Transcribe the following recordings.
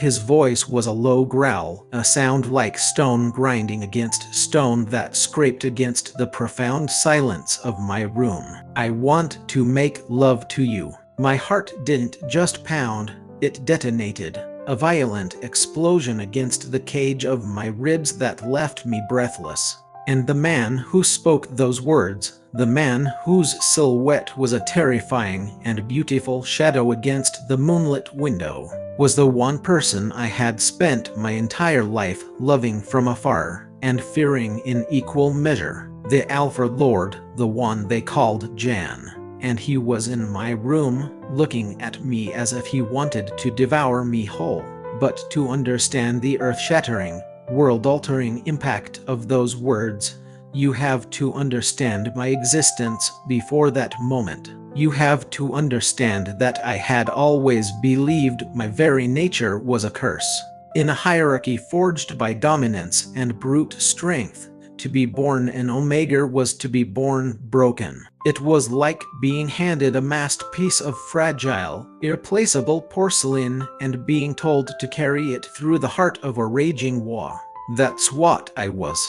His voice was a low growl, a sound like stone grinding against stone that scraped against the profound silence of my room. "I want to make love to you." My heart didn't just pound, it detonated. A violent explosion against the cage of my ribs that left me breathless. And the man who spoke those words, the man whose silhouette was a terrifying and beautiful shadow against the moonlit window, was the one person I had spent my entire life loving from afar and fearing in equal measure. The Alpha Lord, the one they called Jan. And he was in my room, looking at me as if he wanted to devour me whole. But to understand the earth-shattering, world-altering impact of those words, you have to understand my existence before that moment. You have to understand that I had always believed my very nature was a curse. In a hierarchy forged by dominance and brute strength, to be born an Omega was to be born broken. It was like being handed a masterpiece of fragile, irreplaceable porcelain and being told to carry it through the heart of a raging war. That's what I was.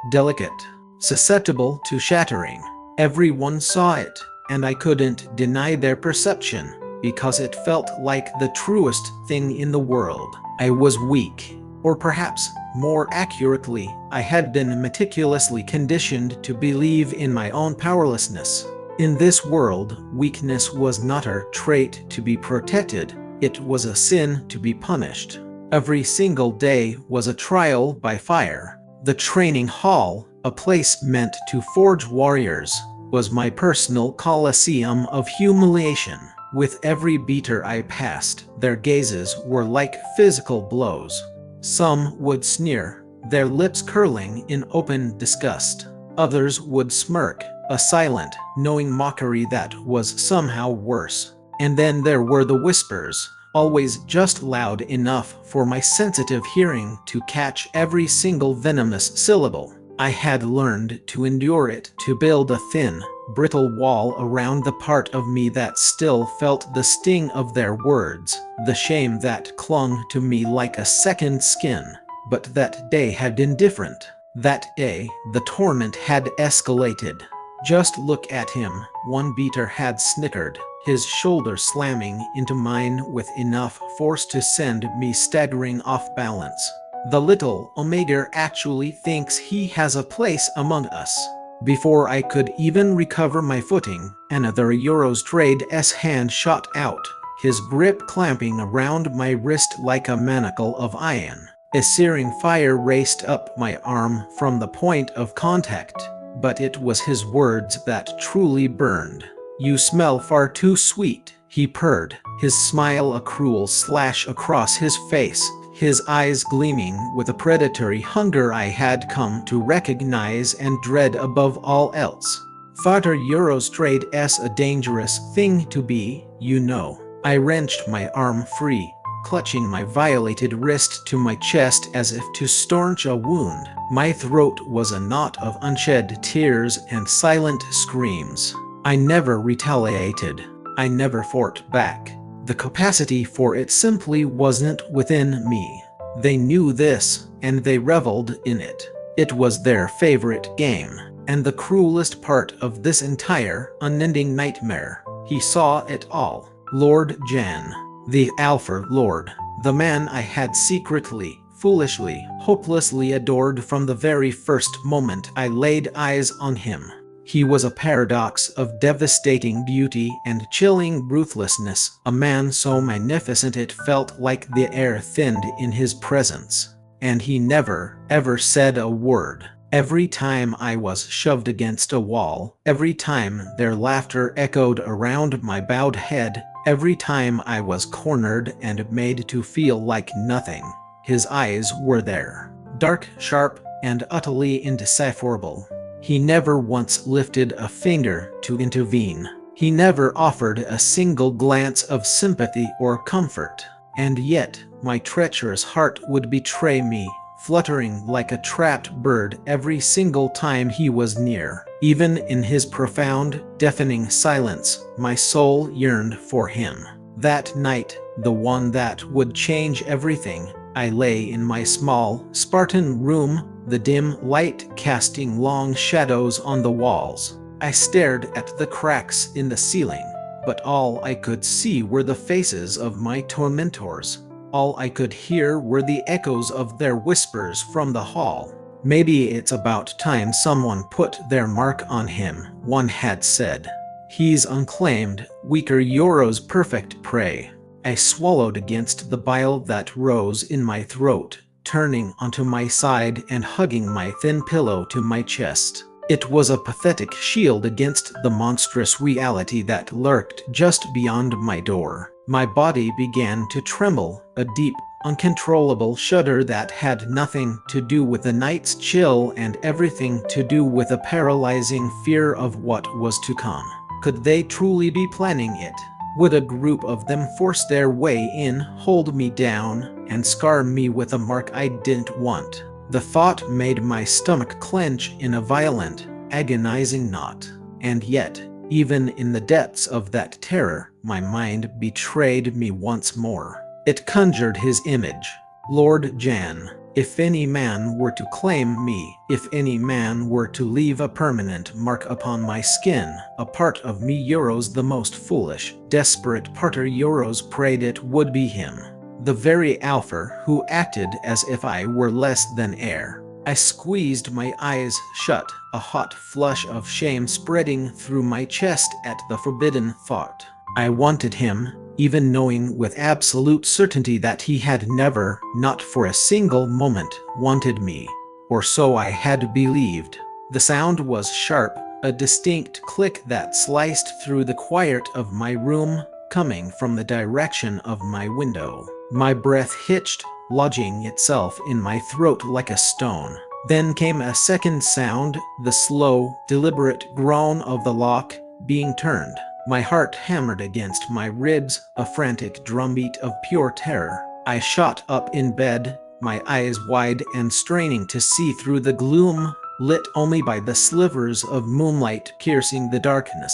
Delicate, susceptible to shattering. Everyone saw it, and I couldn't deny their perception, because it felt like the truest thing in the world. I was weak. Or perhaps, more accurately, I had been meticulously conditioned to believe in my own powerlessness. In this world, weakness was not a trait to be protected, it was a sin to be punished. Every single day was a trial by fire. The training hall, a place meant to forge warriors, was my personal coliseum of humiliation. With every beater I passed, their gazes were like physical blows. Some would sneer, their lips curling in open disgust. Others would smirk, a silent, knowing mockery that was somehow worse. And then there were the whispers, always just loud enough for my sensitive hearing to catch every single venomous syllable. I had learned to endure it, to build a thin, brittle wall around the part of me that still felt the sting of their words, the shame that clung to me like a second skin. But that day had been different. That day, the torment had escalated. "Just look at him," one beater had snickered, his shoulder slamming into mine with enough force to send me staggering off balance. "The little Omega actually thinks he has a place among us." Before I could even recover my footing, another Eurostrade's hand shot out, his grip clamping around my wrist like a manacle of iron. A searing fire raced up my arm from the point of contact, but it was his words that truly burned. "You smell far too sweet," he purred, his smile a cruel slash across his face, his eyes gleaming with a predatory hunger I had come to recognize and dread above all else. "Father Eurostrade's a dangerous thing to be, you know." I wrenched my arm free, clutching my violated wrist to my chest as if to staunch a wound. My throat was a knot of unshed tears and silent screams. I never retaliated. I never fought back. The capacity for it simply wasn't within me. They knew this, and they reveled in it. It was their favorite game. And the cruelest part of this entire, unending nightmare, he saw it all. Lord Jan, the Alpha Lord, the man I had secretly, foolishly, hopelessly adored from the very first moment I laid eyes on him. He was a paradox of devastating beauty and chilling ruthlessness, a man so magnificent it felt like the air thinned in his presence. And he never, ever said a word. Every time I was shoved against a wall, every time their laughter echoed around my bowed head, every time I was cornered and made to feel like nothing, his eyes were there. Dark, sharp, and utterly indecipherable. He never once lifted a finger to intervene. He never offered a single glance of sympathy or comfort. And yet, my treacherous heart would betray me, fluttering like a trapped bird every single time he was near. Even in his profound, deafening silence, my soul yearned for him. That night, the one that would change everything, I lay in my small, Spartan room, the dim light casting long shadows on the walls. I stared at the cracks in the ceiling, but all I could see were the faces of my tormentors. All I could hear were the echoes of their whispers from the hall. "Maybe it's about time someone put their mark on him," one had said. "He's unclaimed, weaker Yoro's perfect prey." I swallowed against the bile that rose in my throat, turning onto my side and hugging my thin pillow to my chest. It was a pathetic shield against the monstrous reality that lurked just beyond my door. My body began to tremble, a deep, uncontrollable shudder that had nothing to do with the night's chill and everything to do with a paralyzing fear of what was to come. Could they truly be planning it? Would a group of them force their way in, hold me down, and scar me with a mark I didn't want? The thought made my stomach clench in a violent, agonizing knot. And yet, even in the depths of that terror, my mind betrayed me once more. It conjured his image. Lord Jan. If any man were to claim me, if any man were to leave a permanent mark upon my skin, a part of me Euros the most foolish, desperate parter Euros prayed it would be him. The very Alpha who acted as if I were less than air. I squeezed my eyes shut, a hot flush of shame spreading through my chest at the forbidden thought. I wanted him, even knowing with absolute certainty that he had never, not for a single moment, wanted me. Or so I had believed. The sound was sharp, a distinct click that sliced through the quiet of my room, coming from the direction of my window. My breath hitched, lodging itself in my throat like a stone. Then came a second sound, the slow, deliberate groan of the lock being turned. My heart hammered against my ribs, a frantic drumbeat of pure terror. I shot up in bed, my eyes wide and straining to see through the gloom, lit only by the slivers of moonlight piercing the darkness.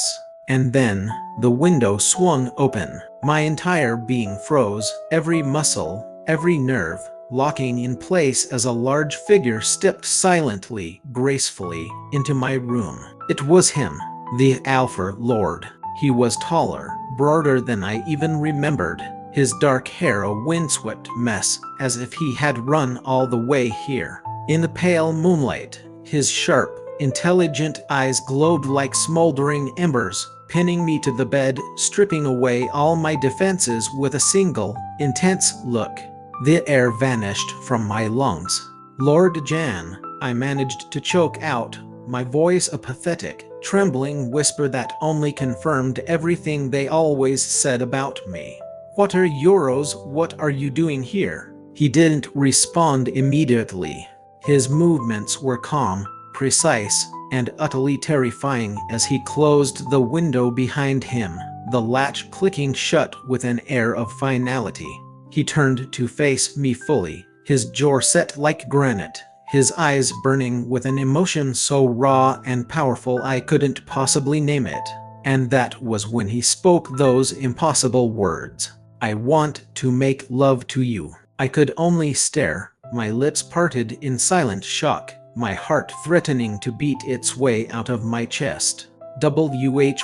And then, the window swung open. My entire being froze, every muscle, every nerve, locking in place as a large figure stepped silently, gracefully, into my room. It was him, the Alpha Lord. He was taller, broader than I even remembered, his dark hair a windswept mess, as if he had run all the way here. In the pale moonlight, his sharp, intelligent eyes glowed like smoldering embers, pinning me to the bed, stripping away all my defenses with a single, intense look. The air vanished from my lungs. "Lord Jan," I managed to choke out, my voice a pathetic, trembling whisper that only confirmed everything they always said about me. "What are Euros? What are you doing here?" He didn't respond immediately. His movements were calm, precise, and utterly terrifying as he closed the window behind him, the latch clicking shut with an air of finality. He turned to face me fully, his jaw set like granite, his eyes burning with an emotion so raw and powerful I couldn't possibly name it. And that was when he spoke those impossible words. "I want to make love to you." I could only stare, my lips parted in silent shock, my heart threatening to beat its way out of my chest.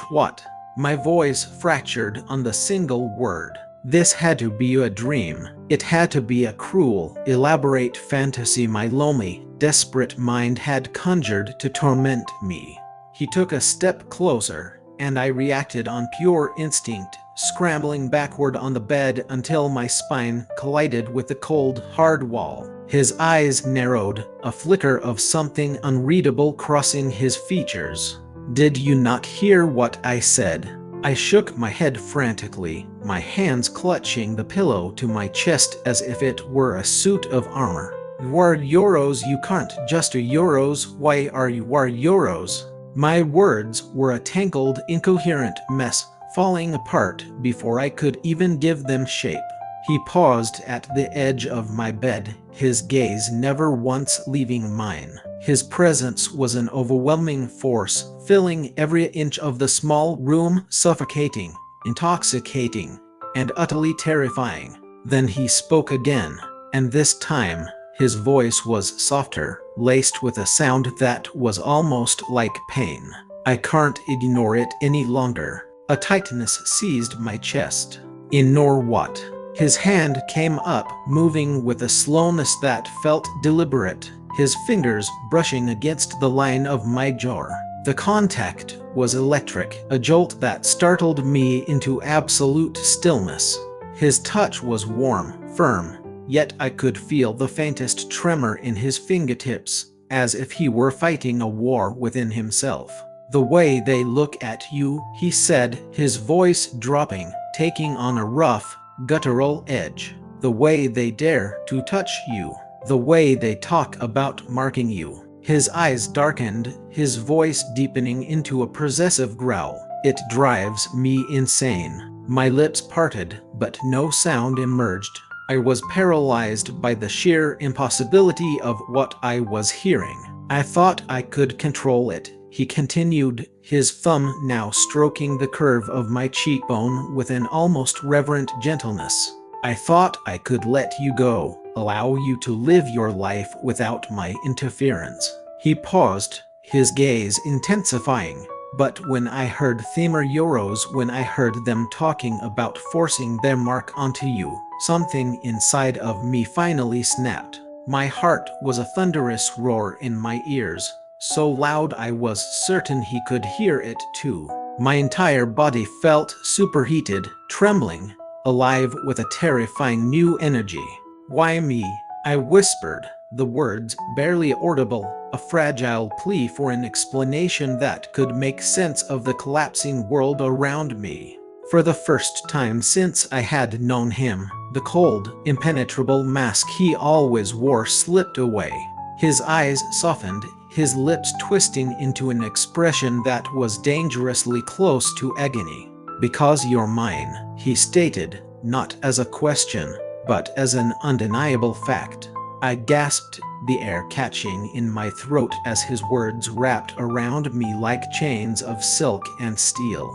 What? My voice fractured on the single word. This had to be a dream. It had to be a cruel, elaborate fantasy my lonely, desperate mind had conjured to torment me. He took a step closer, and I reacted on pure instinct, scrambling backward on the bed until my spine collided with the cold, hard wall. His eyes narrowed, a flicker of something unreadable crossing his features. "Did you not hear what I said?" I shook my head frantically, my hands clutching the pillow to my chest as if it were a suit of armor. "War Euros, you can't just Euros, why are you war Euros?" My words were a tangled, incoherent mess, falling apart before I could even give them shape. He paused at the edge of my bed, his gaze never once leaving mine. His presence was an overwhelming force, filling every inch of the small room, suffocating, intoxicating, and utterly terrifying. Then he spoke again, and this time, his voice was softer, laced with a sound that was almost like pain. I can't ignore it any longer. A tightness seized my chest. Ignore what? His hand came up, moving with a slowness that felt deliberate, his fingers brushing against the line of my jaw. The contact was electric, a jolt that startled me into absolute stillness. His touch was warm, firm, yet I could feel the faintest tremor in his fingertips, as if he were fighting a war within himself. "The way they look at you," he said, his voice dropping, taking on a rough, guttural edge. "The way they dare to touch you. The way they talk about marking you." His eyes darkened, his voice deepening into a possessive growl. "It drives me insane." My lips parted, but no sound emerged. I was paralyzed by the sheer impossibility of what I was hearing. "I thought I could control it," he continued, his thumb now stroking the curve of my cheekbone with an almost reverent gentleness. "I thought I could let you go, allow you to live your life without my interference." He paused, his gaze intensifying. "But when I heard Themar Euros, when I heard them talking about forcing their mark onto you, something inside of me finally snapped. My heart was a thunderous roar in my ears, so loud I was certain he could hear it too. My entire body felt superheated, trembling, alive with a terrifying new energy. "Why me?" I whispered, the words barely audible, a fragile plea for an explanation that could make sense of the collapsing world around me. For the first time since I had known him, the cold, impenetrable mask he always wore slipped away. His eyes softened, his lips twisting into an expression that was dangerously close to agony. "Because you're mine," he stated, not as a question, but as an undeniable fact. I gasped, the air catching in my throat as his words wrapped around me like chains of silk and steel.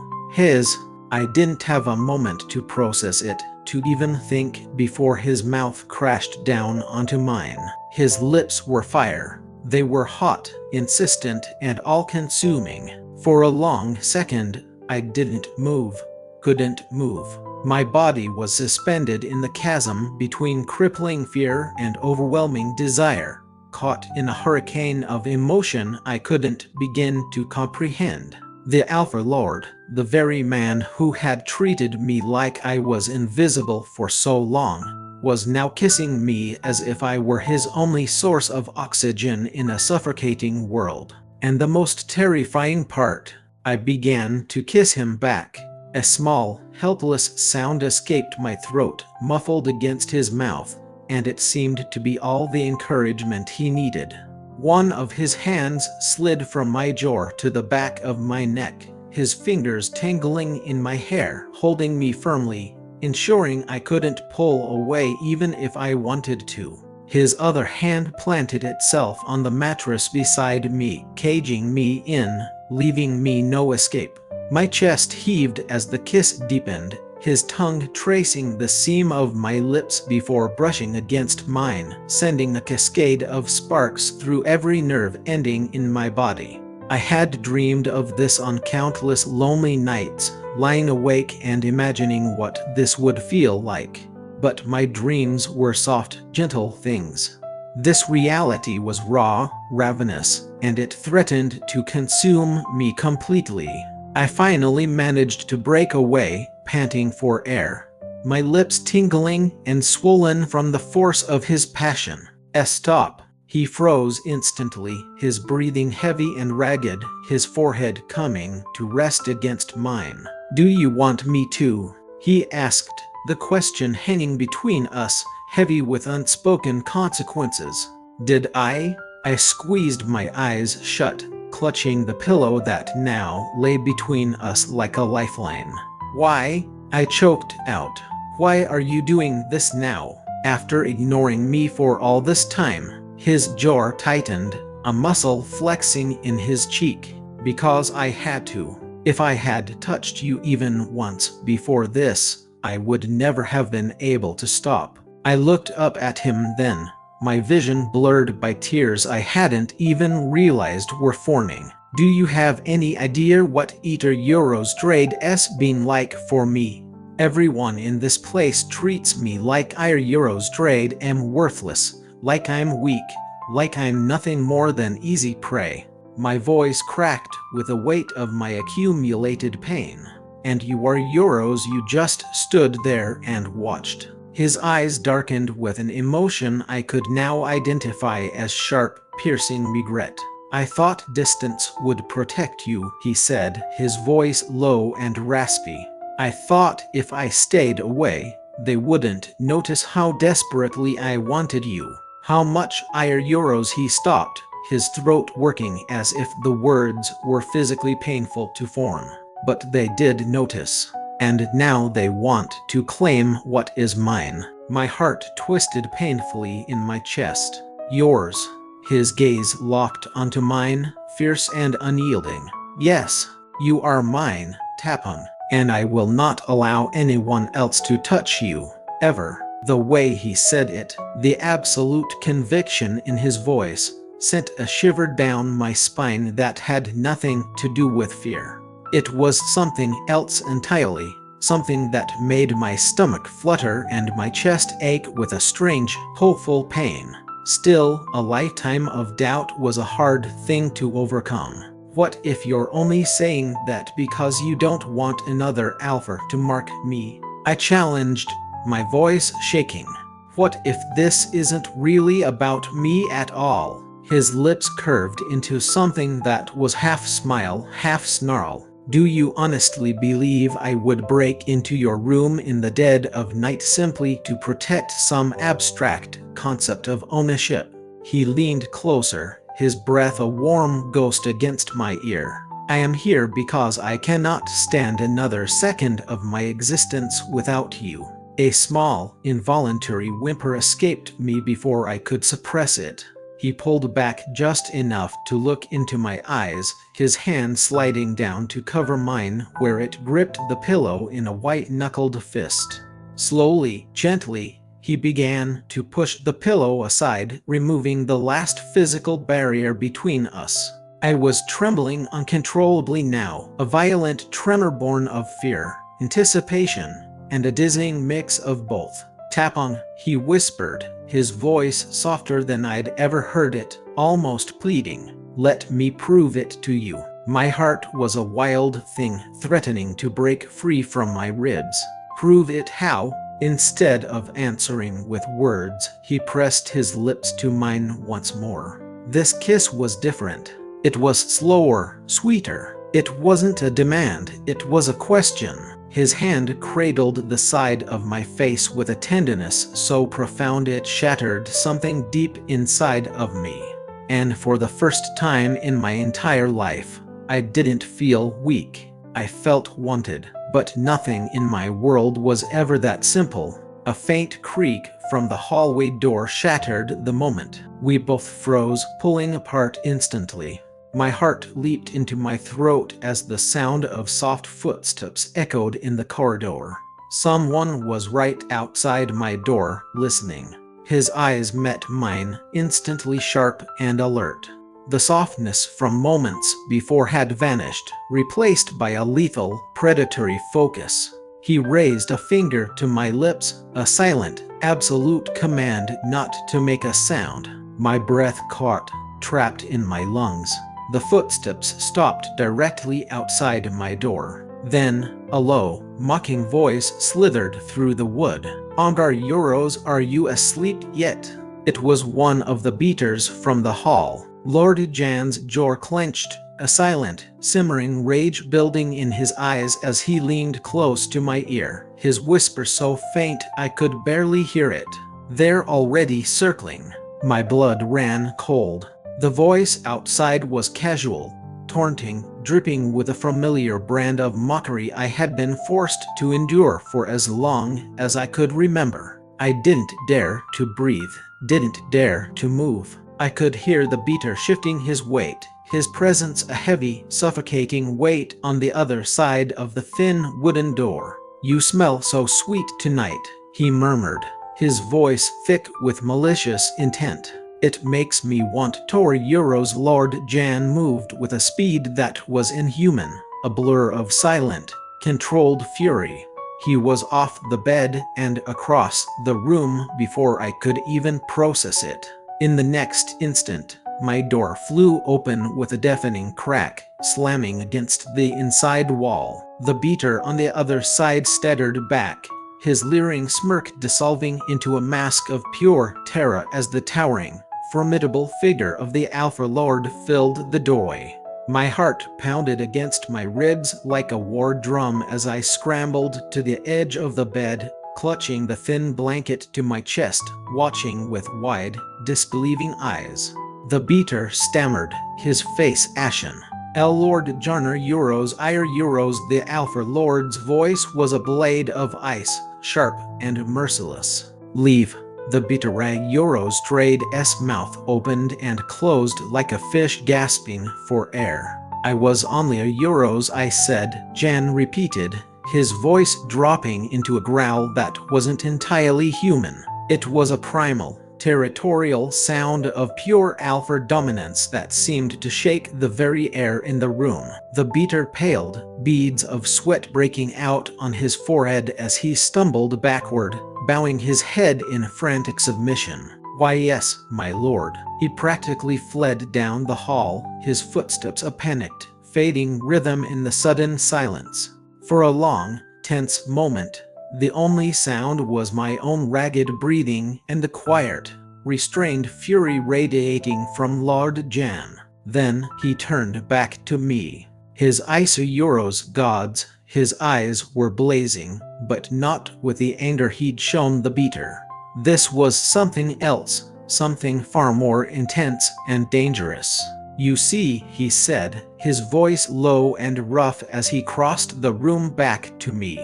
I didn't have a moment to process it, to even think, before his mouth crashed down onto mine. His lips were fire. They were hot, insistent, and all-consuming. For a long second, I didn't move, couldn't move. My body was suspended in the chasm between crippling fear and overwhelming desire, caught in a hurricane of emotion I couldn't begin to comprehend. The Alpha Lord, the very man who had treated me like I was invisible for so long, was now kissing me as if I were his only source of oxygen in a suffocating world. And the most terrifying part, I began to kiss him back. A small, helpless sound escaped my throat, muffled against his mouth, and it seemed to be all the encouragement he needed. One of his hands slid from my jaw to the back of my neck, his fingers tangling in my hair, holding me firmly, ensuring I couldn't pull away even if I wanted to. His other hand planted itself on the mattress beside me, caging me in, leaving me no escape. My chest heaved as the kiss deepened, his tongue tracing the seam of my lips before brushing against mine, sending a cascade of sparks through every nerve ending in my body. I had dreamed of this on countless lonely nights, lying awake and imagining what this would feel like. But my dreams were soft, gentle things. This reality was raw, ravenous, and it threatened to consume me completely. I finally managed to break away, panting for air, my lips tingling and swollen from the force of his passion. Stop. He froze instantly, his breathing heavy and ragged, his forehead coming to rest against mine. "Do you want me to?" he asked, the question hanging between us, heavy with unspoken consequences. Did I? I squeezed my eyes shut, clutching the pillow that now lay between us like a lifeline. "Why?" I choked out. "Why are you doing this now? After ignoring me for all this time?" His jaw tightened, a muscle flexing in his cheek. "Because I had to. If I had touched you even once before this, I would never have been able to stop. I looked up at him then, my vision blurred by tears I hadn't even realized were forming. Do you have any idea what Eater Eurostrade been like for me? Everyone in this place treats me like Eater Eurostrade am worthless, like I'm weak, like I'm nothing more than easy prey. My voice cracked with the weight of my accumulated pain. And you are Euros, you just stood there and watched. His eyes darkened with an emotion I could now identify as sharp, piercing regret. I thought distance would protect you, he said, his voice low and raspy. I thought if I stayed away, they wouldn't notice how desperately I wanted you. How much Euros. He stopped, his throat working as if the words were physically painful to form. But they did notice. And now they want to claim what is mine. My heart twisted painfully in my chest. Yours. His gaze locked onto mine, fierce and unyielding. Yes, you are mine, Tapon, and I will not allow anyone else to touch you, ever. The way he said it, the absolute conviction in his voice, sent a shiver down my spine that had nothing to do with fear. It was something else entirely, something that made my stomach flutter and my chest ache with a strange, hopeful pain. Still, a lifetime of doubt was a hard thing to overcome. What if you're only saying that because you don't want another Alpha to mark me? I challenged, my voice shaking. What if this isn't really about me at all? His lips curved into something that was half smile, half snarl. Do you honestly believe I would break into your room in the dead of night simply to protect some abstract concept of ownership? He leaned closer, his breath a warm ghost against my ear. I am here because I cannot stand another second of my existence without you. A small, involuntary whimper escaped me before I could suppress it. He pulled back just enough to look into my eyes, his hand sliding down to cover mine where it gripped the pillow in a white-knuckled fist. Slowly, gently, he began to push the pillow aside, removing the last physical barrier between us. I was trembling uncontrollably now, a violent tremor born of fear, anticipation, and a dizzying mix of both. Tapon, he whispered, his voice softer than I'd ever heard it, almost pleading. Let me prove it to you. My heart was a wild thing threatening to break free from my ribs. Prove it how? Instead of answering with words, he pressed his lips to mine once more. This kiss was different. It was slower, sweeter. It wasn't a demand, it was a question. His hand cradled the side of my face with a tenderness so profound it shattered something deep inside of me. And for the first time in my entire life, I didn't feel weak. I felt wanted, but nothing in my world was ever that simple. A faint creak from the hallway door shattered the moment. We both froze, pulling apart instantly. My heart leaped into my throat as the sound of soft footsteps echoed in the corridor. Someone was right outside my door, listening. His eyes met mine, instantly sharp and alert. The softness from moments before had vanished, replaced by a lethal, predatory focus. He raised a finger to my lips, a silent, absolute command not to make a sound. My breath caught, trapped in my lungs. The footsteps stopped directly outside my door. Then, a low, mocking voice slithered through the wood. Ongar Euros, are you asleep yet? It was one of the beaters from the hall. Lord Jan's jaw clenched, a silent, simmering rage building in his eyes as he leaned close to my ear, his whisper so faint I could barely hear it. They're already circling. My blood ran cold. The voice outside was casual, taunting, dripping with a familiar brand of mockery I had been forced to endure for as long as I could remember. I didn't dare to breathe, didn't dare to move. I could hear the beater shifting his weight, his presence a heavy, suffocating weight on the other side of the thin wooden door. "You smell so sweet tonight," he murmured, his voice thick with malicious intent. "It makes me want Tori Euros." Lord Jan moved with a speed that was inhuman, a blur of silent, controlled fury. He was off the bed and across the room before I could even process it. In the next instant, my door flew open with a deafening crack, slamming against the inside wall. The beater on the other side staggered back, his leering smirk dissolving into a mask of pure terror as the towering, formidable figure of the Alpha Lord filled the doorway. My heart pounded against my ribs like a war drum as I scrambled to the edge of the bed, clutching the thin blanket to my chest, watching with wide, disbelieving eyes. The beater stammered, his face ashen. "Lord Jarner Euros, Ire Euros." The Alpha Lord's voice was a blade of ice, sharp and merciless. "Leave." The Bitare Euros trade's mouth opened and closed like a fish gasping for air. "I was only a Euros," I said, Jan repeated, his voice dropping into a growl that wasn't entirely human. It was a primal, territorial sound of pure alpha dominance that seemed to shake the very air in the room. The beater paled, beads of sweat breaking out on his forehead as he stumbled backward, bowing his head in frantic submission. "Why, yes, my lord." He practically fled down the hall, his footsteps a panicked, fading rhythm in the sudden silence. For a long, tense moment, the only sound was my own ragged breathing and the quiet, restrained fury radiating from Lord Jan. Then he turned back to me. His Isa Euros gods, his eyes were blazing, but not with the anger he'd shown the beater. This was something else, something far more intense and dangerous. "You see," he said, his voice low and rough as he crossed the room back to me.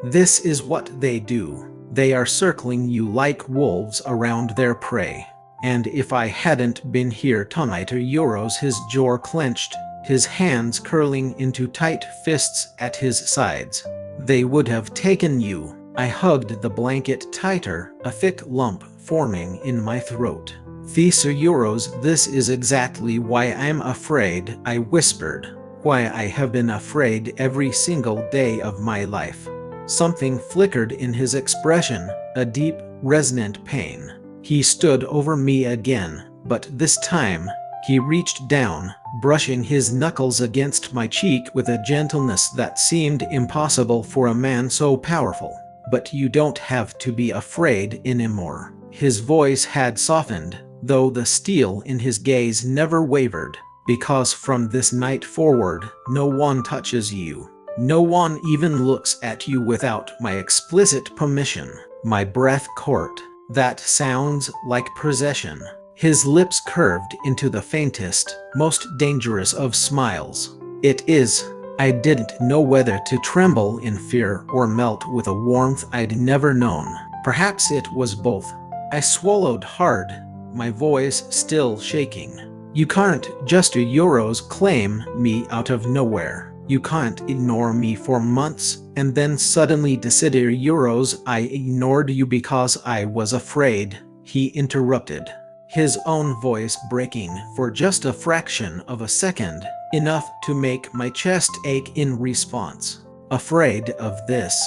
"This is what they do. They are circling you like wolves around their prey. And if I hadn't been here tonight," Euros, his jaw clenched, his hands curling into tight fists at his sides, "they would have taken you." I hugged the blanket tighter, a thick lump forming in my throat. "Thesa Euros, this is exactly why I'm afraid," I whispered. "Why I have been afraid every single day of my life." Something flickered in his expression, a deep, resonant pain. He stood over me again, but this time, he reached down, brushing his knuckles against my cheek with a gentleness that seemed impossible for a man so powerful. "But you don't have to be afraid anymore." His voice had softened, though the steel in his gaze never wavered, "because from this night forward, no one touches you. No one even looks at you without my explicit permission." My breath caught. "That sounds like possession." His lips curved into the faintest, most dangerous of smiles. "It is." I didn't know whether to tremble in fear or melt with a warmth I'd never known. Perhaps it was both. I swallowed hard, my voice still shaking. "You can't just Euros claim me out of nowhere. You can't ignore me for months and then suddenly decide Euros I ignored you because I was afraid," he interrupted, his own voice breaking for just a fraction of a second, enough to make my chest ache in response. "Afraid of this.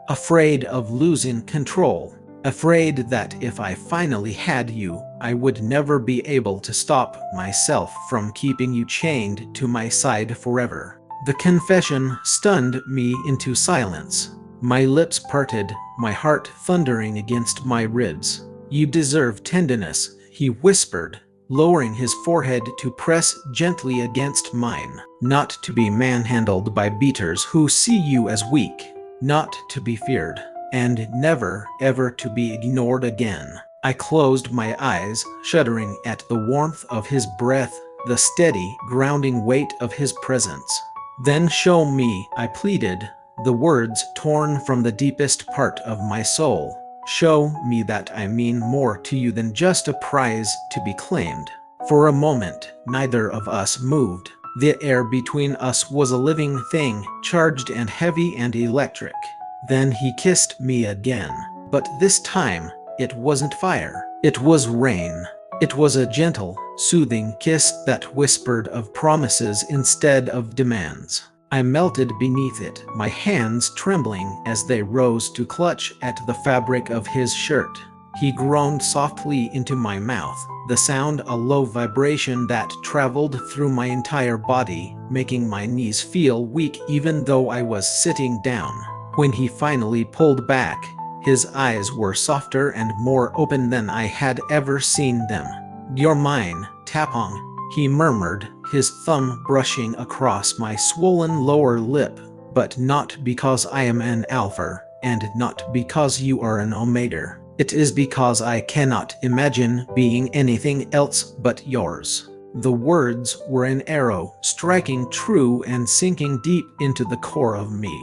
Afraid of losing control. Afraid that if I finally had you, I would never be able to stop myself from keeping you chained to my side forever." The confession stunned me into silence. My lips parted, my heart thundering against my ribs. "You deserve tenderness," he whispered, lowering his forehead to press gently against mine. "Not to be manhandled by beaters who see you as weak. Not to be feared. And never, ever to be ignored again." I closed my eyes, shuddering at the warmth of his breath, the steady, grounding weight of his presence. "Then show me," I pleaded, the words torn from the deepest part of my soul. "Show me that I mean more to you than just a prize to be claimed." For a moment, neither of us moved. The air between us was a living thing, charged and heavy and electric. Then he kissed me again. But this time, it wasn't fire. It was rain. It was a gentle, soothing kiss that whispered of promises instead of demands. I melted beneath it, my hands trembling as they rose to clutch at the fabric of his shirt. He groaned softly into my mouth, the sound a low vibration that traveled through my entire body, making my knees feel weak even though I was sitting down. When he finally pulled back, his eyes were softer and more open than I had ever seen them. "You're mine, Tapong," he murmured, his thumb brushing across my swollen lower lip. "But not because I am an alpha, and not because you are an omega. It is because I cannot imagine being anything else but yours." The words were an arrow, striking true and sinking deep into the core of me.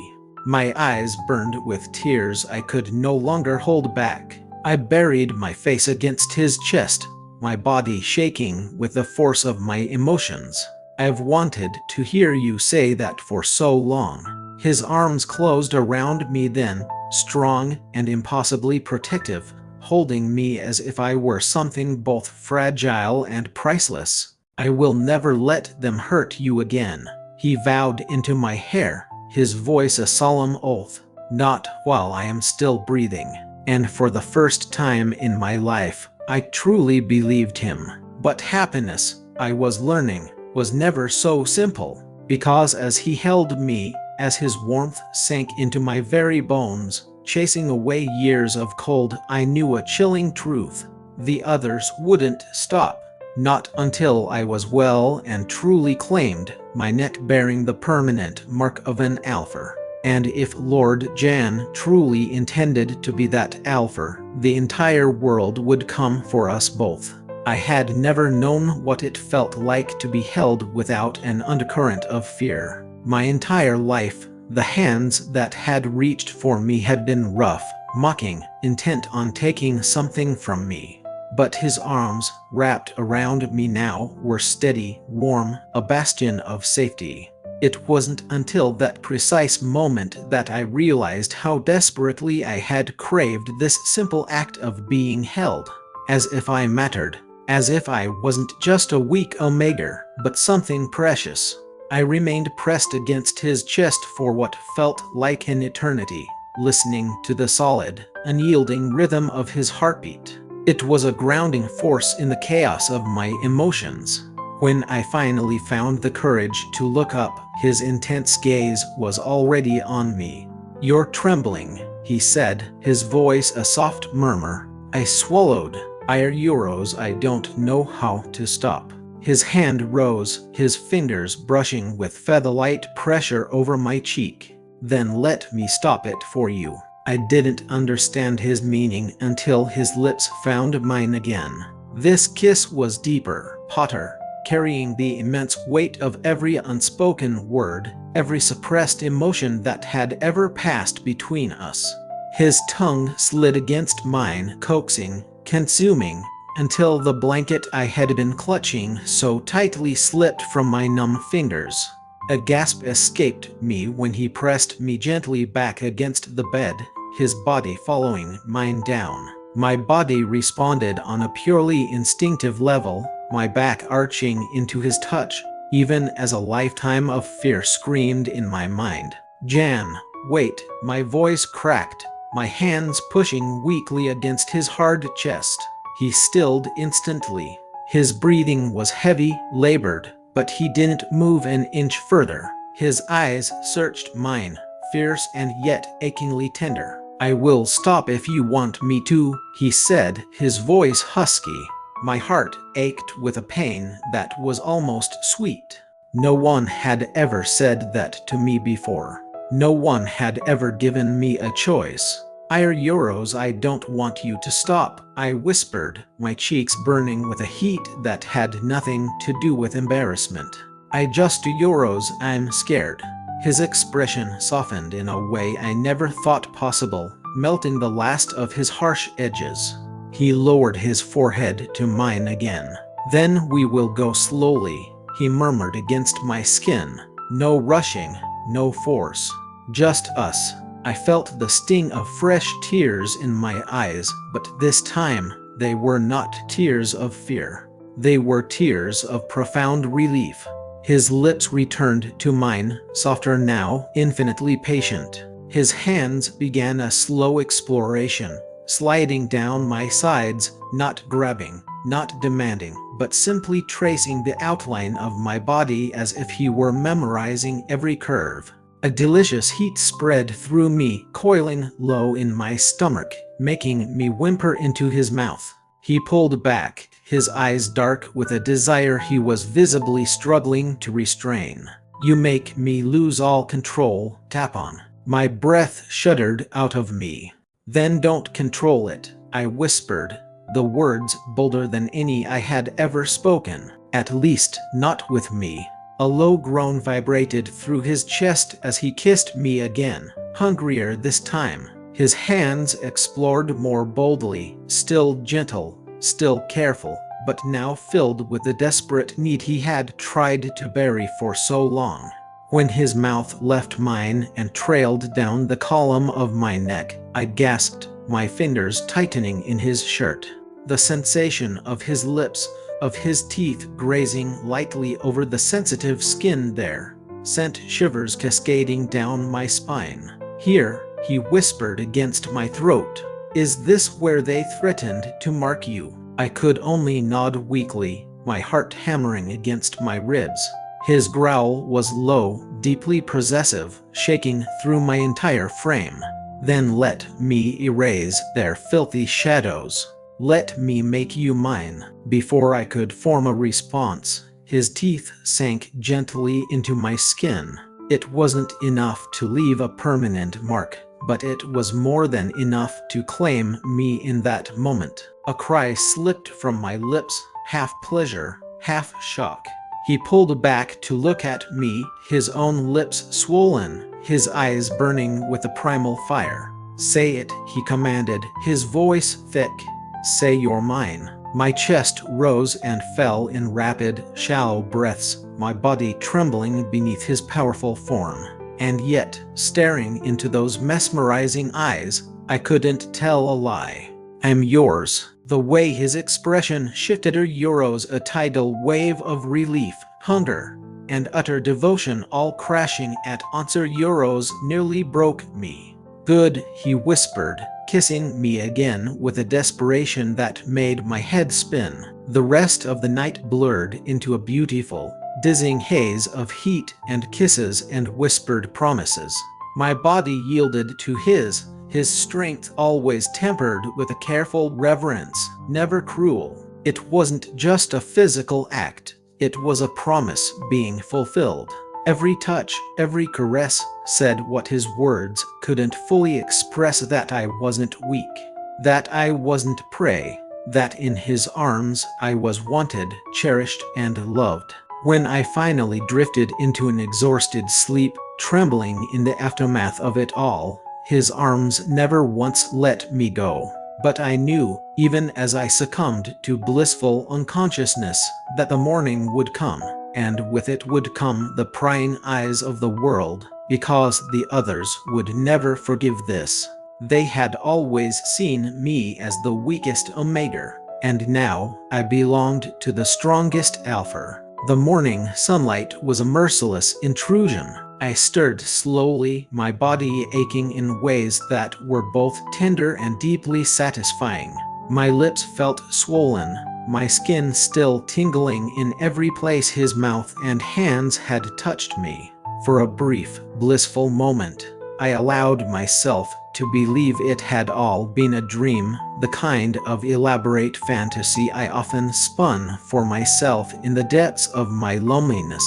My eyes burned with tears I could no longer hold back. I buried my face against his chest, my body shaking with the force of my emotions. "I've wanted to hear you say that for so long." His arms closed around me then, strong and impossibly protective, holding me as if I were something both fragile and priceless. "I will never let them hurt you again," he vowed into my hair, his voice a solemn oath. "Not while I am still breathing." And for the first time in my life, I truly believed him. But happiness, I was learning, was never so simple, because as he held me, as his warmth sank into my very bones, chasing away years of cold, I knew a chilling truth. The others wouldn't stop. Not until I was well and truly claimed, my neck bearing the permanent mark of an alpha. And if Lord Jan truly intended to be that alpha, the entire world would come for us both. I had never known what it felt like to be held without an undercurrent of fear. My entire life, the hands that had reached for me had been rough, mocking, intent on taking something from me. But his arms, wrapped around me now, were steady, warm, a bastion of safety. It wasn't until that precise moment that I realized how desperately I had craved this simple act of being held. As if I mattered. As if I wasn't just a weak omega, but something precious. I remained pressed against his chest for what felt like an eternity, listening to the solid, unyielding rhythm of his heartbeat. It was a grounding force in the chaos of my emotions. When I finally found the courage to look up, his intense gaze was already on me. "You're trembling," he said, his voice a soft murmur. I swallowed. €. I don't know how to stop." His hand rose, his fingers brushing with feather-light pressure over my cheek. "Then let me stop it for you." I didn't understand his meaning until his lips found mine again. This kiss was deeper, hotter, carrying the immense weight of every unspoken word, every suppressed emotion that had ever passed between us. His tongue slid against mine, coaxing, consuming, until the blanket I had been clutching so tightly slipped from my numb fingers. A gasp escaped me when he pressed me gently back against the bed, his body following mine down. My body responded on a purely instinctive level, my back arching into his touch, even as a lifetime of fear screamed in my mind. "Jan, wait," my voice cracked, my hands pushing weakly against his hard chest. He stilled instantly. His breathing was heavy, labored, but he didn't move an inch further. His eyes searched mine, fierce and yet achingly tender. "I will stop if you want me to," he said, his voice husky. My heart ached with a pain that was almost sweet. No one had ever said that to me before. No one had ever given me a choice. €. I don't want you to stop," I whispered, my cheeks burning with a heat that had nothing to do with embarrassment. "I just I'm scared." His expression softened in a way I never thought possible, melting the last of his harsh edges. He lowered his forehead to mine again. "Then we will go slowly," he murmured against my skin. "No rushing, no force. Just us." I felt the sting of fresh tears in my eyes, but this time they were not tears of fear. They were tears of profound relief. His lips returned to mine, softer now, infinitely patient. His hands began a slow exploration, sliding down my sides, not grabbing, not demanding, but simply tracing the outline of my body as if he were memorizing every curve. A delicious heat spread through me, coiling low in my stomach, making me whimper into his mouth. He pulled back, his eyes dark with a desire he was visibly struggling to restrain. "You make me lose all control, Tapon." My breath shuddered out of me. "Then don't control it," I whispered, the words bolder than any I had ever spoken, at least not with me. A low groan vibrated through his chest as he kissed me again, hungrier this time. His hands explored more boldly, still gentle, still careful, but now filled with the desperate need he had tried to bury for so long. When his mouth left mine and trailed down the column of my neck, I gasped, my fingers tightening in his shirt. The sensation of his lips, of his teeth grazing lightly over the sensitive skin there, sent shivers cascading down my spine. "Here," he whispered against my throat. "Is this where they threatened to mark you?" I could only nod weakly, my heart hammering against my ribs. His growl was low, deeply possessive, shaking through my entire frame. "Then let me erase their filthy shadows. Let me make you mine." Before I could form a response, his teeth sank gently into my skin. It wasn't enough to leave a permanent mark, but it was more than enough to claim me in that moment. A cry slipped from my lips, half pleasure, half shock. He pulled back to look at me, his own lips swollen, his eyes burning with a primal fire. "Say it," he commanded, his voice thick. "Say you're mine." My chest rose and fell in rapid, shallow breaths, my body trembling beneath his powerful form. And yet, staring into those mesmerizing eyes, I couldn't tell a lie. "I'm yours." The way his expression shifted rose a tidal wave of relief, hunger, and utter devotion all crashing at once. Nearly broke me. "Good," he whispered, kissing me again with a desperation that made my head spin. The rest of the night blurred into a beautiful, dizzying haze of heat and kisses and whispered promises. My body yielded to his strength always tempered with a careful reverence, never cruel. It wasn't just a physical act, it was a promise being fulfilled. Every touch, every caress said what his words couldn't fully express: that I wasn't weak, that I wasn't prey, that in his arms I was wanted, cherished, and loved. When I finally drifted into an exhausted sleep, trembling in the aftermath of it all, his arms never once let me go. But I knew, even as I succumbed to blissful unconsciousness, that the morning would come, and with it would come the prying eyes of the world, because the others would never forgive this. They had always seen me as the weakest Omega, and now I belonged to the strongest Alpha. The morning sunlight was a merciless intrusion. I stirred slowly, my body aching in ways that were both tender and deeply satisfying. My lips felt swollen, my skin still tingling in every place his mouth and hands had touched me. For a brief, blissful moment, I allowed myself to believe it had all been a dream, the kind of elaborate fantasy I often spun for myself in the depths of my loneliness.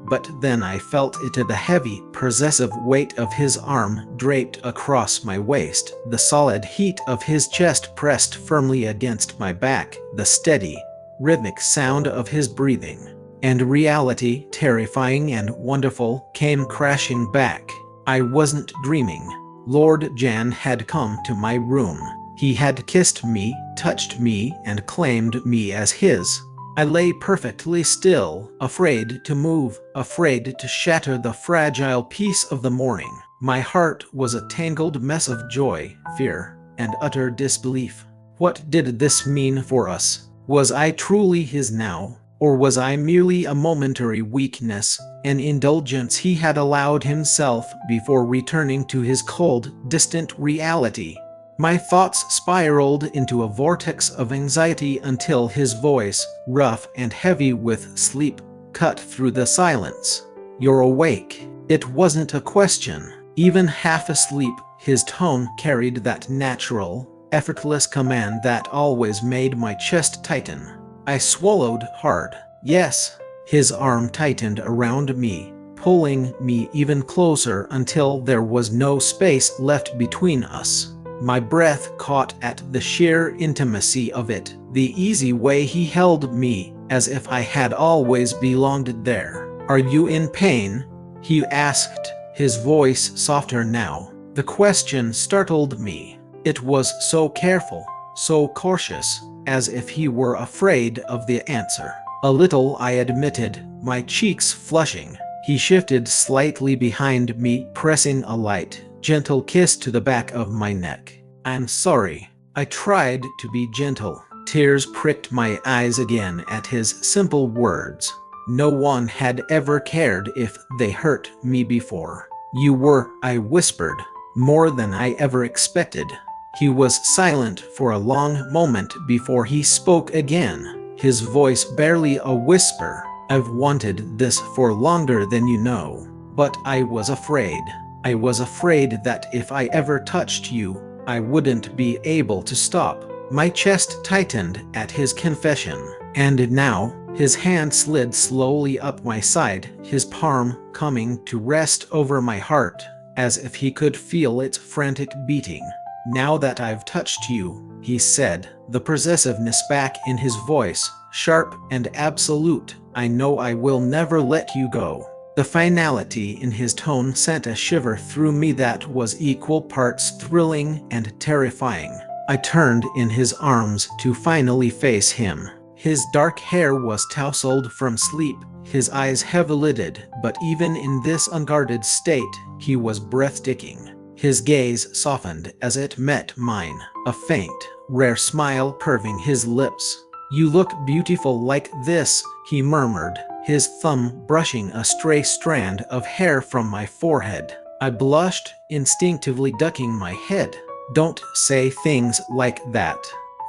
But then I felt it, the heavy, possessive weight of his arm draped across my waist, the solid heat of his chest pressed firmly against my back, the steady, rhythmic sound of his breathing. And reality, terrifying and wonderful, came crashing back. I wasn't dreaming. Lord Jan had come to my room. He had kissed me, touched me, and claimed me as his. I lay perfectly still, afraid to move, afraid to shatter the fragile peace of the morning. My heart was a tangled mess of joy, fear, and utter disbelief. What did this mean for us? Was I truly his now? Or was I merely a momentary weakness, an indulgence he had allowed himself before returning to his cold, distant reality? My thoughts spiraled into a vortex of anxiety until his voice, rough and heavy with sleep, cut through the silence. "You're awake." It wasn't a question. Even half asleep, his tone carried that natural, effortless command that always made my chest tighten. I swallowed hard. Yes. His arm tightened around me, pulling me even closer until there was no space left between us. My breath caught at the sheer intimacy of it, the easy way he held me, as if I had always belonged there. "Are you in pain?" he asked, his voice softer now. The question startled me. It was so careful, so cautious, as if he were afraid of the answer. "A little," I admitted, my cheeks flushing. He shifted slightly behind me, pressing a light, gentle kiss to the back of my neck. "I'm sorry." I tried to be gentle. Tears pricked my eyes again at his simple words. No one had ever cared if they hurt me before. "You were," I whispered, "more than I ever expected." He was silent for a long moment before he spoke again, his voice barely a whisper. "I've wanted this for longer than you know, but I was afraid. I was afraid that if I ever touched you, I wouldn't be able to stop." My chest tightened at his confession, and now, his hand slid slowly up my side, his palm coming to rest over my heart, as if he could feel its frantic beating. "Now that I've touched you," he said, the possessiveness back in his voice, sharp and absolute, "I know I will never let you go." The finality in his tone sent a shiver through me that was equal parts thrilling and terrifying. I turned in his arms to finally face him. His dark hair was tousled from sleep, his eyes heavy-lidded, but even in this unguarded state, he was breathtaking. His gaze softened as it met mine, a faint, rare smile curving his lips. "You look beautiful like this," he murmured, his thumb brushing a stray strand of hair from my forehead. I blushed, instinctively ducking my head. "Don't say things like that."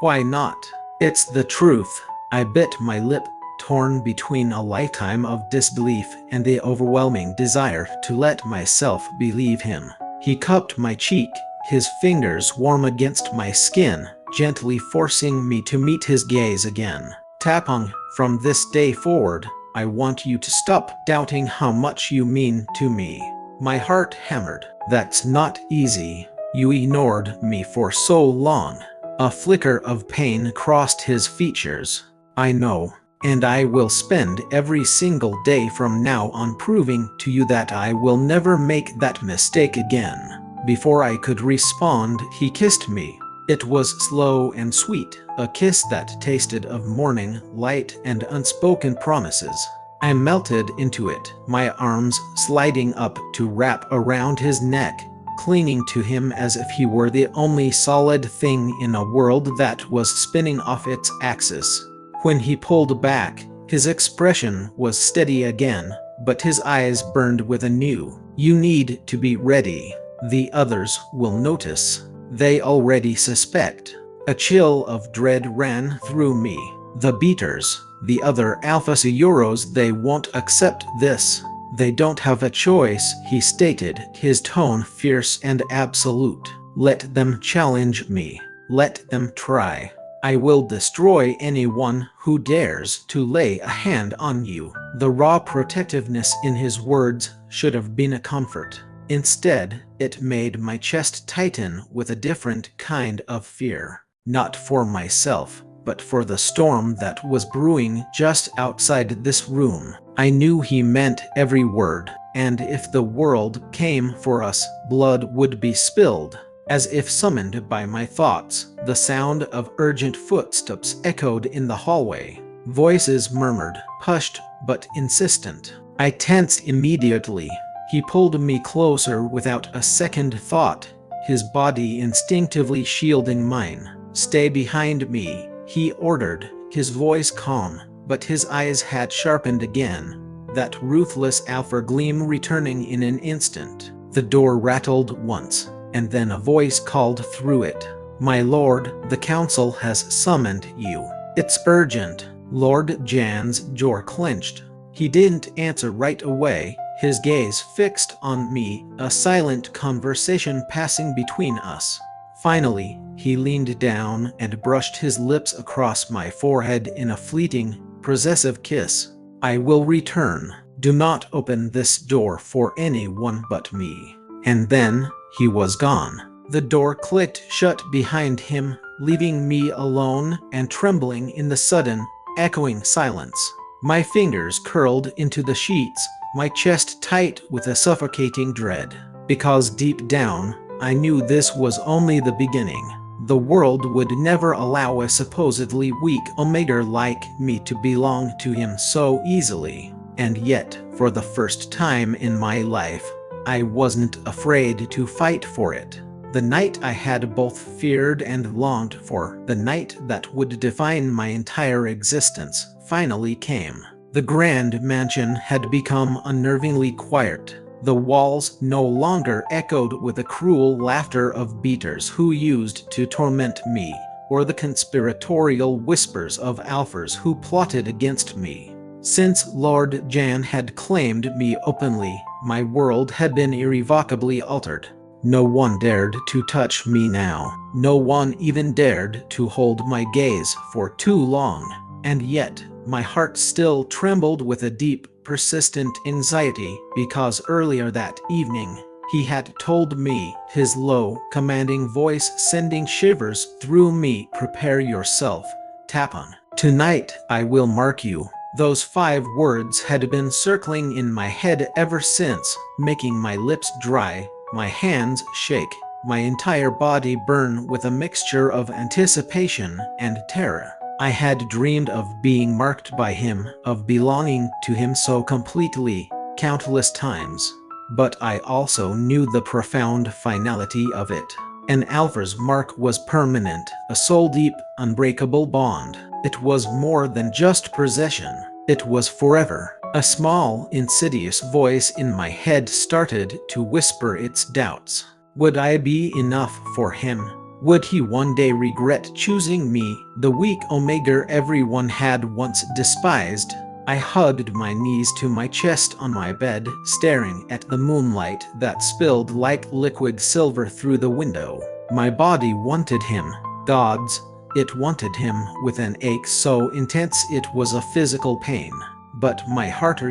"Why not?" "It's the truth." I bit my lip, torn between a lifetime of disbelief and the overwhelming desire to let myself believe him. He cupped my cheek, his fingers warm against my skin, gently forcing me to meet his gaze again. "Tapang, from this day forward, I want you to stop doubting how much you mean to me." My heart hammered. "That's not easy. You ignored me for so long." A flicker of pain crossed his features. "I know, and I will spend every single day from now on proving to you that I will never make that mistake again." Before I could respond, he kissed me. It was slow and sweet, a kiss that tasted of morning, light, and unspoken promises. I melted into it, my arms sliding up to wrap around his neck, clinging to him as if he were the only solid thing in a world that was spinning off its axis. When he pulled back, his expression was steady again, but his eyes burned with a new, "You need to be ready. The others will notice. They already suspect." A chill of dread ran through me. "The beaters, the other Alpha Euros, they won't accept this. They don't have a choice," he stated, his tone fierce and absolute. "Let them challenge me. Let them try. I will destroy anyone who dares to lay a hand on you." The raw protectiveness in his words should have been a comfort. Instead, it made my chest tighten with a different kind of fear. Not for myself, but for the storm that was brewing just outside this room. I knew he meant every word, and if the world came for us, blood would be spilled. As if summoned by my thoughts, the sound of urgent footsteps echoed in the hallway. Voices murmured, hushed but insistent. I tensed immediately. He pulled me closer without a second thought, his body instinctively shielding mine. "Stay behind me," he ordered, his voice calm, but his eyes had sharpened again, that ruthless alpha gleam returning in an instant. The door rattled once, and then a voice called through it. "My lord, the council has summoned you. It's urgent." Lord Jan's jaw clenched. He didn't answer right away, his gaze fixed on me, a silent conversation passing between us. Finally, he leaned down and brushed his lips across my forehead in a fleeting, possessive kiss. "I will return. Do not open this door for anyone but me." And then, he was gone. The door clicked shut behind him, leaving me alone and trembling in the sudden, echoing silence. My fingers curled into the sheets, my chest tight with a suffocating dread. Because deep down, I knew this was only the beginning. The world would never allow a supposedly weak Omega like me to belong to him so easily. And yet, for the first time in my life, I wasn't afraid to fight for it. The night I had both feared and longed for, the night that would define my entire existence, finally came. The grand mansion had become unnervingly quiet. The walls no longer echoed with the cruel laughter of beaters who used to torment me, or the conspiratorial whispers of alphas who plotted against me. Since Lord Jan had claimed me openly, my world had been irrevocably altered. No one dared to touch me now. No one even dared to hold my gaze for too long. And yet, my heart still trembled with a deep, persistent anxiety, because earlier that evening, he had told me, his low, commanding voice sending shivers through me, "Prepare yourself, Tapang. Tonight I will mark you." Those 5 words had been circling in my head ever since, making my lips dry, my hands shake, my entire body burn with a mixture of anticipation and terror. I had dreamed of being marked by him, of belonging to him so completely, countless times. But I also knew the profound finality of it. An alpha's mark was permanent, a soul-deep, unbreakable bond. It was more than just possession. It was forever. A small, insidious voice in my head started to whisper its doubts. Would I be enough for him? Would he one day regret choosing me, the weak Omega everyone had once despised? I hugged my knees to my chest on my bed, staring at the moonlight that spilled like liquid silver through the window. My body wanted him. Gods, it wanted him with an ache so intense it was a physical pain. But my heart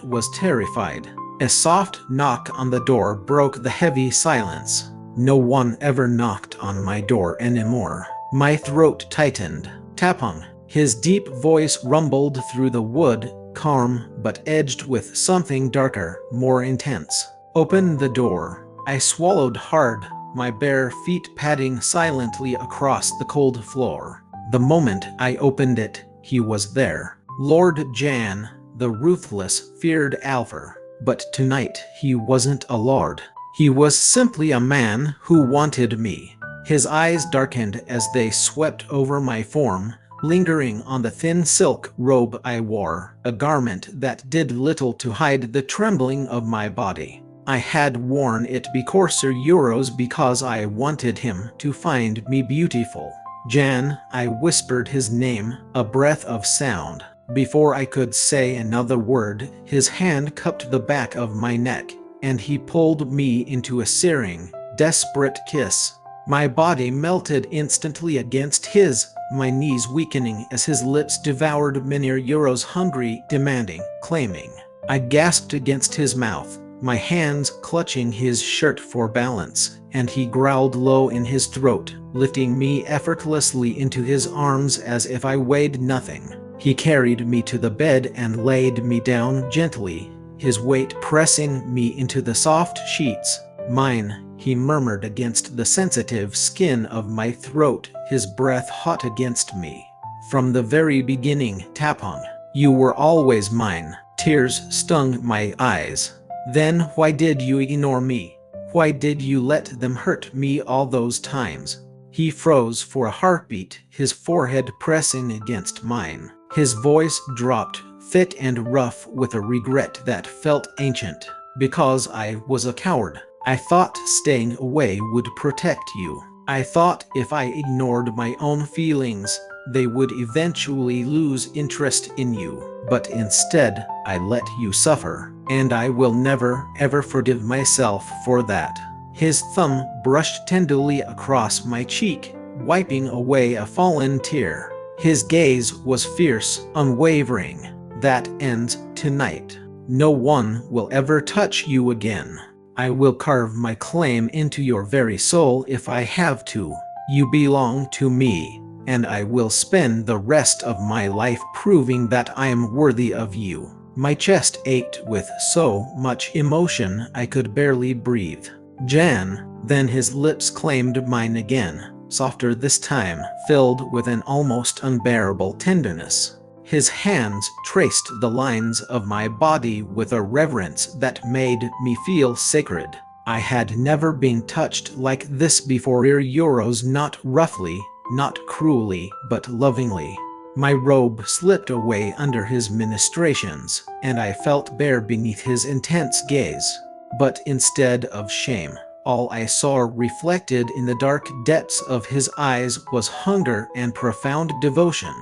was terrified. A soft knock on the door broke the heavy silence. No one ever knocked on my door anymore. My throat tightened. Tapang. His deep voice rumbled through the wood, calm but edged with something darker, more intense. "Open the door." I swallowed hard, my bare feet padding silently across the cold floor. The moment I opened it, he was there. Lord Jan, the ruthless, feared alpha. But tonight he wasn't a lord. He was simply a man who wanted me. His eyes darkened as they swept over my form, lingering on the thin silk robe I wore, a garment that did little to hide the trembling of my body. I had worn it because I wanted him to find me beautiful. "Jan," I whispered his name, a breath of sound. Before I could say another word, his hand cupped the back of my neck, and he pulled me into a searing, desperate kiss. My body melted instantly against his, my knees weakening as his lips devoured €. Hungry, demanding, claiming. I gasped against his mouth, my hands clutching his shirt for balance, and he growled low in his throat, lifting me effortlessly into his arms as if I weighed nothing. He carried me to the bed and laid me down gently, his weight pressing me into the soft sheets. "Mine," he murmured against the sensitive skin of my throat, his breath hot against me. "From the very beginning, Tapang. You were always mine." Tears stung my eyes. Then why did you ignore me? Why did you let them hurt me all those times? He froze for a heartbeat, his forehead pressing against mine. His voice dropped, thick and rough with a regret that felt ancient. Because I was a coward. I thought staying away would protect you. I thought if I ignored my own feelings, they would eventually lose interest in you. But instead, I let you suffer, and I will never, ever forgive myself for that. His thumb brushed tenderly across my cheek, wiping away a fallen tear. His gaze was fierce, unwavering. That ends tonight. No one will ever touch you again. I will carve my claim into your very soul if I have to. You belong to me, and I will spend the rest of my life proving that I am worthy of you. My chest ached with so much emotion I could barely breathe. Jan, then his lips claimed mine again, softer this time, filled with an almost unbearable tenderness. His hands traced the lines of my body with a reverence that made me feel sacred. I had never been touched like this before. Euros, not roughly, not cruelly, but lovingly. My robe slipped away under his ministrations, and I felt bare beneath his intense gaze. But instead of shame, all I saw reflected in the dark depths of his eyes was hunger and profound devotion.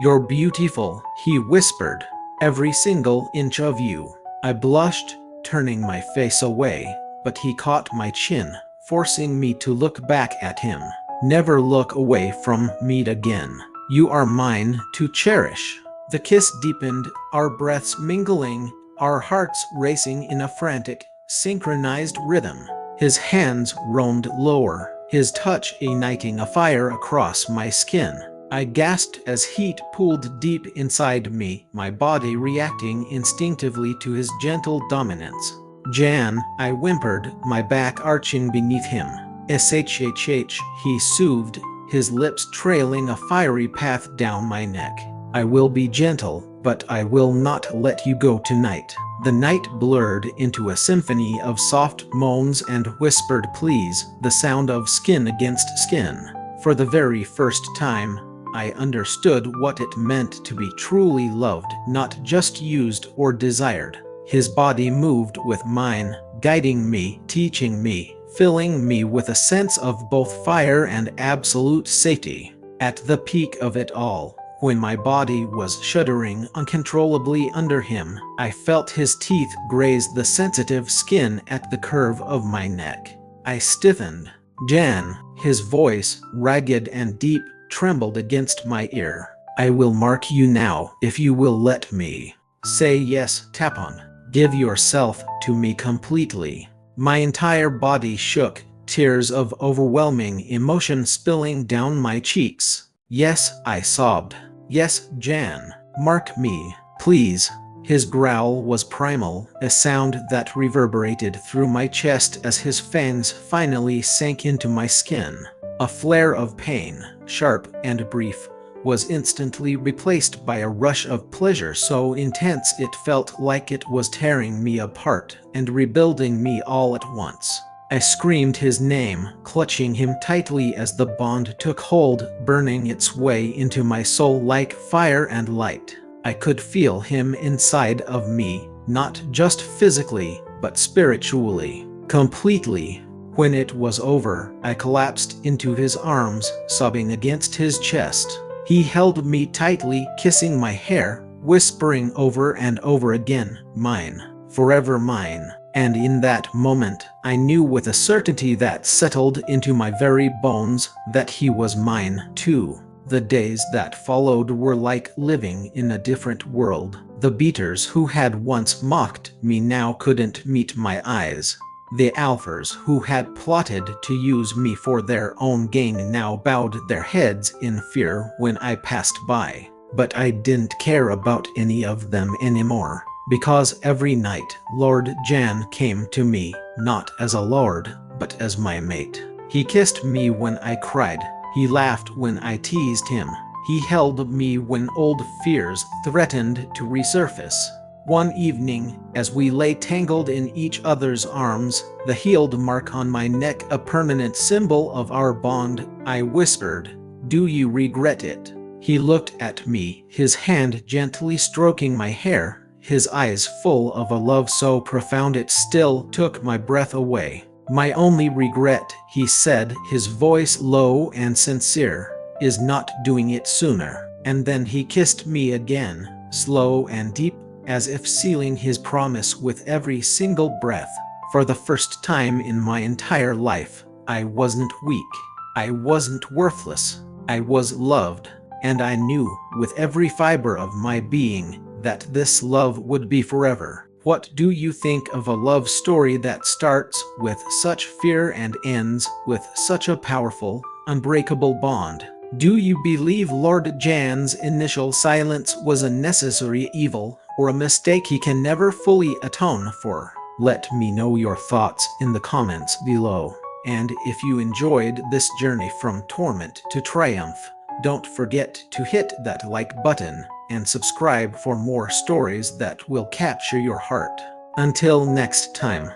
"You're beautiful," he whispered. "Every single inch of you." I blushed, turning my face away, but he caught my chin, forcing me to look back at him. "Never look away from me again. You are mine to cherish." The kiss deepened, our breaths mingling, our hearts racing in a frantic, synchronized rhythm. His hands roamed lower, his touch igniting a fire across my skin. I gasped as heat pooled deep inside me, my body reacting instinctively to his gentle dominance. "Jan," I whimpered, my back arching beneath him. "Shhh," he soothed, his lips trailing a fiery path down my neck. "I will be gentle, but I will not let you go tonight." The night blurred into a symphony of soft moans and whispered pleas, the sound of skin against skin. For the very first time, I understood what it meant to be truly loved, not just used or desired. His body moved with mine, guiding me, teaching me, filling me with a sense of both fire and absolute safety. At the peak of it all, when my body was shuddering uncontrollably under him, I felt his teeth graze the sensitive skin at the curve of my neck. I stiffened. "Jan," his voice, ragged and deep, trembled against my ear. "I will mark you now if you will let me. Say yes, Tapon. Give yourself to me completely." My entire body shook, tears of overwhelming emotion spilling down my cheeks. "Yes," I sobbed. "Yes, Jan. Mark me, please." His growl was primal, a sound that reverberated through my chest as his fangs finally sank into my skin. A flare of pain, sharp and brief, was instantly replaced by a rush of pleasure so intense it felt like it was tearing me apart and rebuilding me all at once. I screamed his name, clutching him tightly as the bond took hold, burning its way into my soul like fire and light. I could feel him inside of me, not just physically, but spiritually, completely. When it was over, I collapsed into his arms, sobbing against his chest. He held me tightly, kissing my hair, whispering over and over again, "Mine, forever mine." And in that moment, I knew with a certainty that settled into my very bones that he was mine too. The days that followed were like living in a different world. The beaters who had once mocked me now couldn't meet my eyes. The Alphers who had plotted to use me for their own gain now bowed their heads in fear when I passed by. But I didn't care about any of them anymore, because every night Lord Jan came to me, not as a lord, but as my mate. He kissed me when I cried. He laughed when I teased him. He held me when old fears threatened to resurface. One evening, as we lay tangled in each other's arms, the healed mark on my neck a permanent symbol of our bond, I whispered, "Do you regret it?" He looked at me, his hand gently stroking my hair, his eyes full of a love so profound it still took my breath away. "My only regret," he said, his voice low and sincere, "is not doing it sooner." And then he kissed me again, slow and deep, as if sealing his promise with every single breath. For the first time in my entire life, I wasn't weak. I wasn't worthless. I was loved. And I knew, with every fiber of my being, that this love would be forever. What do you think of a love story that starts with such fear and ends with such a powerful, unbreakable bond? Do you believe Lord Jan's initial silence was a necessary evil, or a mistake he can never fully atone for? Let me know your thoughts in the comments below. And if you enjoyed this journey from torment to triumph, don't forget to hit that like button and subscribe for more stories that will capture your heart. Until next time.